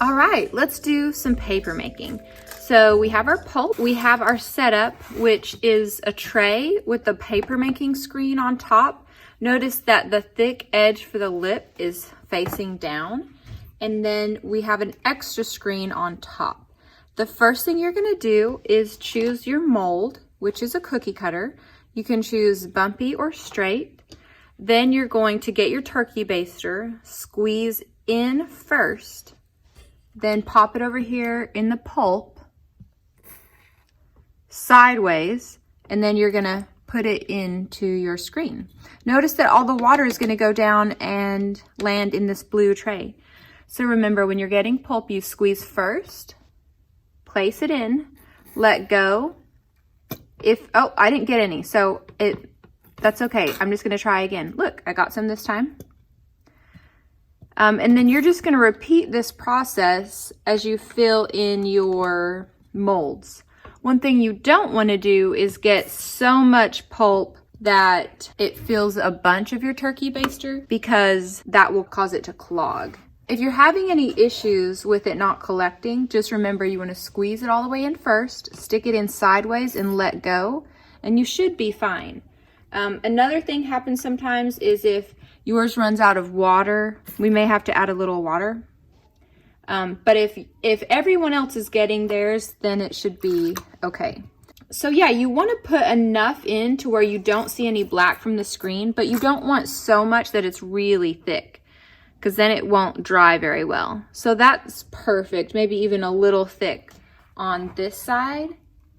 All right, let's do some paper making. So we have our pulp, we have our setup, which is a tray with the paper making screen on top. Notice that the thick edge for the lip is facing down. And then we have an extra screen on top. The first thing you're gonna do is choose your mold, which is a cookie cutter. You can choose bumpy or straight. Then you're going to get your turkey baster, squeeze in first, then pop it over here in the pulp, sideways, and then you're gonna put it into your screen. Notice that all the water is gonna go down and land in this blue tray. So remember, when you're getting pulp, you squeeze first, place it in, let go. Oh, I didn't get any, so that's okay. I'm just gonna try again. Look, I got some this time. And then you're just gonna repeat this process as you fill in your molds. One thing you don't wanna do is get so much pulp that it fills a bunch of your turkey baster, because that will cause it to clog. If you're having any issues with it not collecting, just remember you wanna squeeze it all the way in first, stick it in sideways and let go, and you should be fine. Another thing happens sometimes is if yours runs out of water, we may have to add a little water. But if everyone else is getting theirs, then it should be okay. So yeah, you want to put enough in to where you don't see any black from the screen, but you don't want so much that it's really thick, because then it won't dry very well. So that's perfect, maybe even a little thick on this side,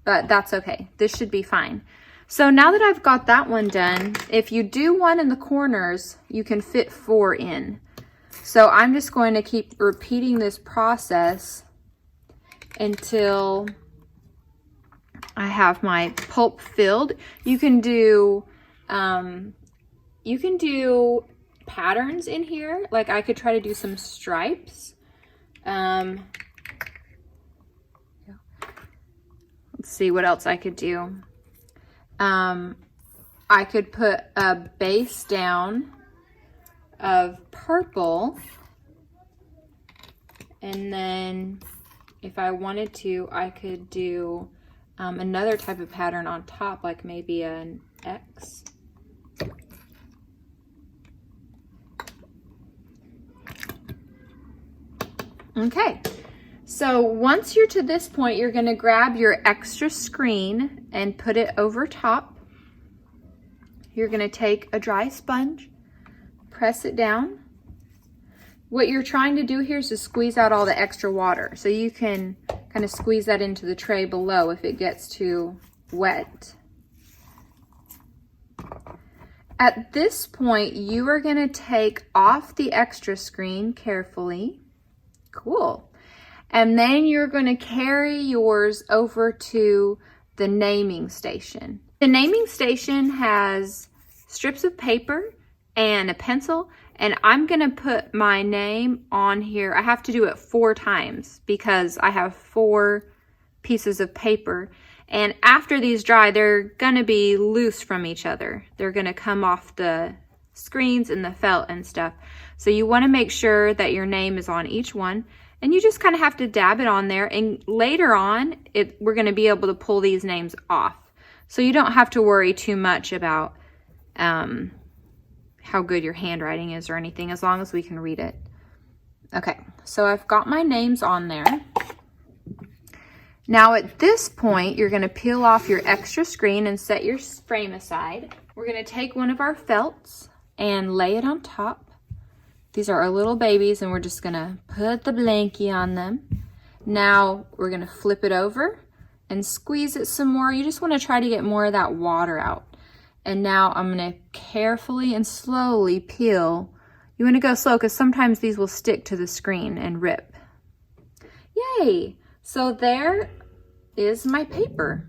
but that's okay. This should be fine. So now that I've got that one done, if you do one in the corners, you can fit 4 in. So I'm just going to keep repeating this process until I have my pulp filled. You can do patterns in here. Like I could try to do some stripes. Let's see what else I could do. I could put a base down of purple, and then if I wanted to, I could do another type of pattern on top, like maybe an X. Okay, so once you're to this point, you're gonna grab your extra screen and put it over top. You're gonna take a dry sponge, press it down. What you're trying to do here is to squeeze out all the extra water. So you can kind of squeeze that into the tray below if it gets too wet. At this point, you are gonna take off the extra screen carefully. Cool. And then you're gonna carry yours over to the naming station. The naming station has strips of paper and a pencil, and I'm gonna put my name on here. I have to do it 4 times because I have 4 pieces of paper. And after these dry, they're gonna be loose from each other. They're gonna come off the screens and the felt and stuff. So you wanna make sure that your name is on each one, and you just kind of have to dab it on there. And later on, we're gonna be able to pull these names off. So you don't have to worry too much about how good your handwriting is or anything, as long as we can read it. Okay, so I've got my names on there. Now at this point, you're gonna peel off your extra screen and set your frame aside. We're gonna take one of our felts and lay it on top. These are our little babies, and we're just gonna put the blankie on them. Now we're gonna flip it over and squeeze it some more. You just wanna try to get more of that water out. And now I'm gonna carefully and slowly peel. You wanna go slow because sometimes these will stick to the screen and rip. Yay! So there is my paper.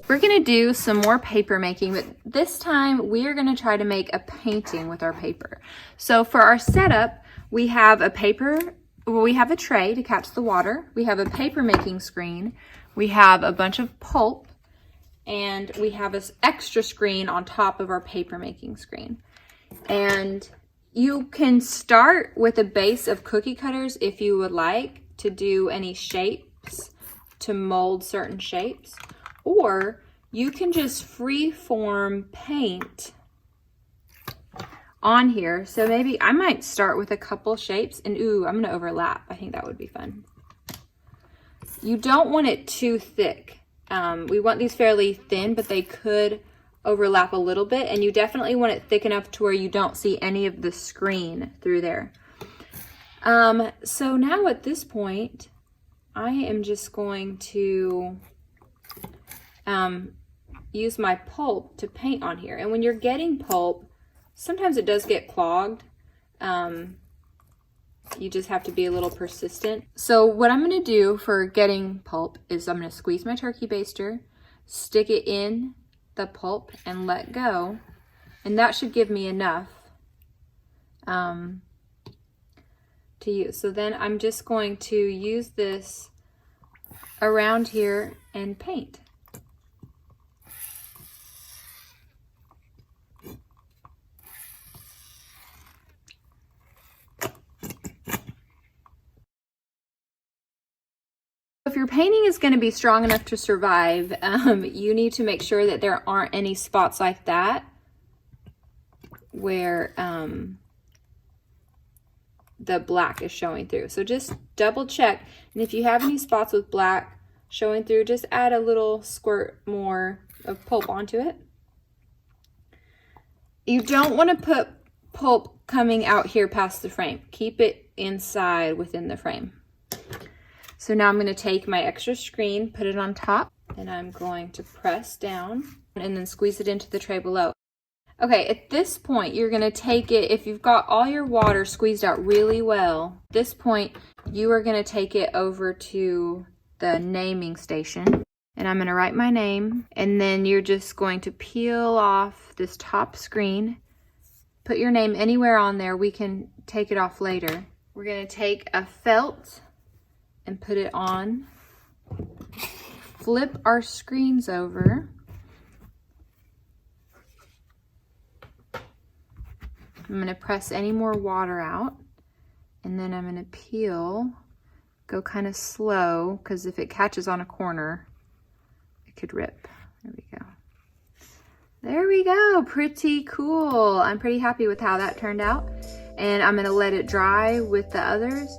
We're gonna do some more paper making, but this time we are gonna try to make a painting with our paper. So for our setup, we have a tray to catch the water. We have a paper making screen. We have a bunch of pulp, and we have this extra screen on top of our paper making screen. And You can start with a base of cookie cutters if you would like to do any shapes, to mold certain shapes, or you can just freeform paint on here. So maybe I might start with a couple shapes, and ooh, I'm gonna overlap. I think that would be fun. You don't want it too thick. We want these fairly thin, but they could overlap a little bit, and you definitely want it thick enough to where you don't see any of the screen through there. So now at this point, I am just going to use my pulp to paint on here. And when you're getting pulp, sometimes it does get clogged. You just have to be a little persistent. So what I'm gonna do for getting pulp is I'm gonna squeeze my turkey baster, stick it in the pulp and let go. And that should give me enough to use. So then I'm just going to use this around here and paint. If your painting is going to be strong enough to survive, you need to make sure that there aren't any spots like that where the black is showing through. So just double check, and if you have any spots with black showing through, just add a little squirt more of pulp onto it. You don't want to put pulp coming out here past the frame. Keep it inside within the frame. So now I'm going to take my extra screen, put it on top, and I'm going to press down and then squeeze it into the tray below. Okay, at this point, you're going to take it, if you've got all your water squeezed out really well, at this point, you are going to take it over to the naming station. And I'm going to write my name, and then you're just going to peel off this top screen. Put your name anywhere on there. We can take it off later. We're going to take a felt and put it on. Flip our screens over. I'm going to press any more water out, and then I'm going to peel. Go kind of slow, because if it catches on a corner, it could rip. There we go. There we go. Pretty cool. I'm pretty happy with how that turned out. And I'm going to let it dry with the others.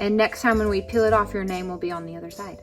And next time when we peel it off, your name will be on the other side.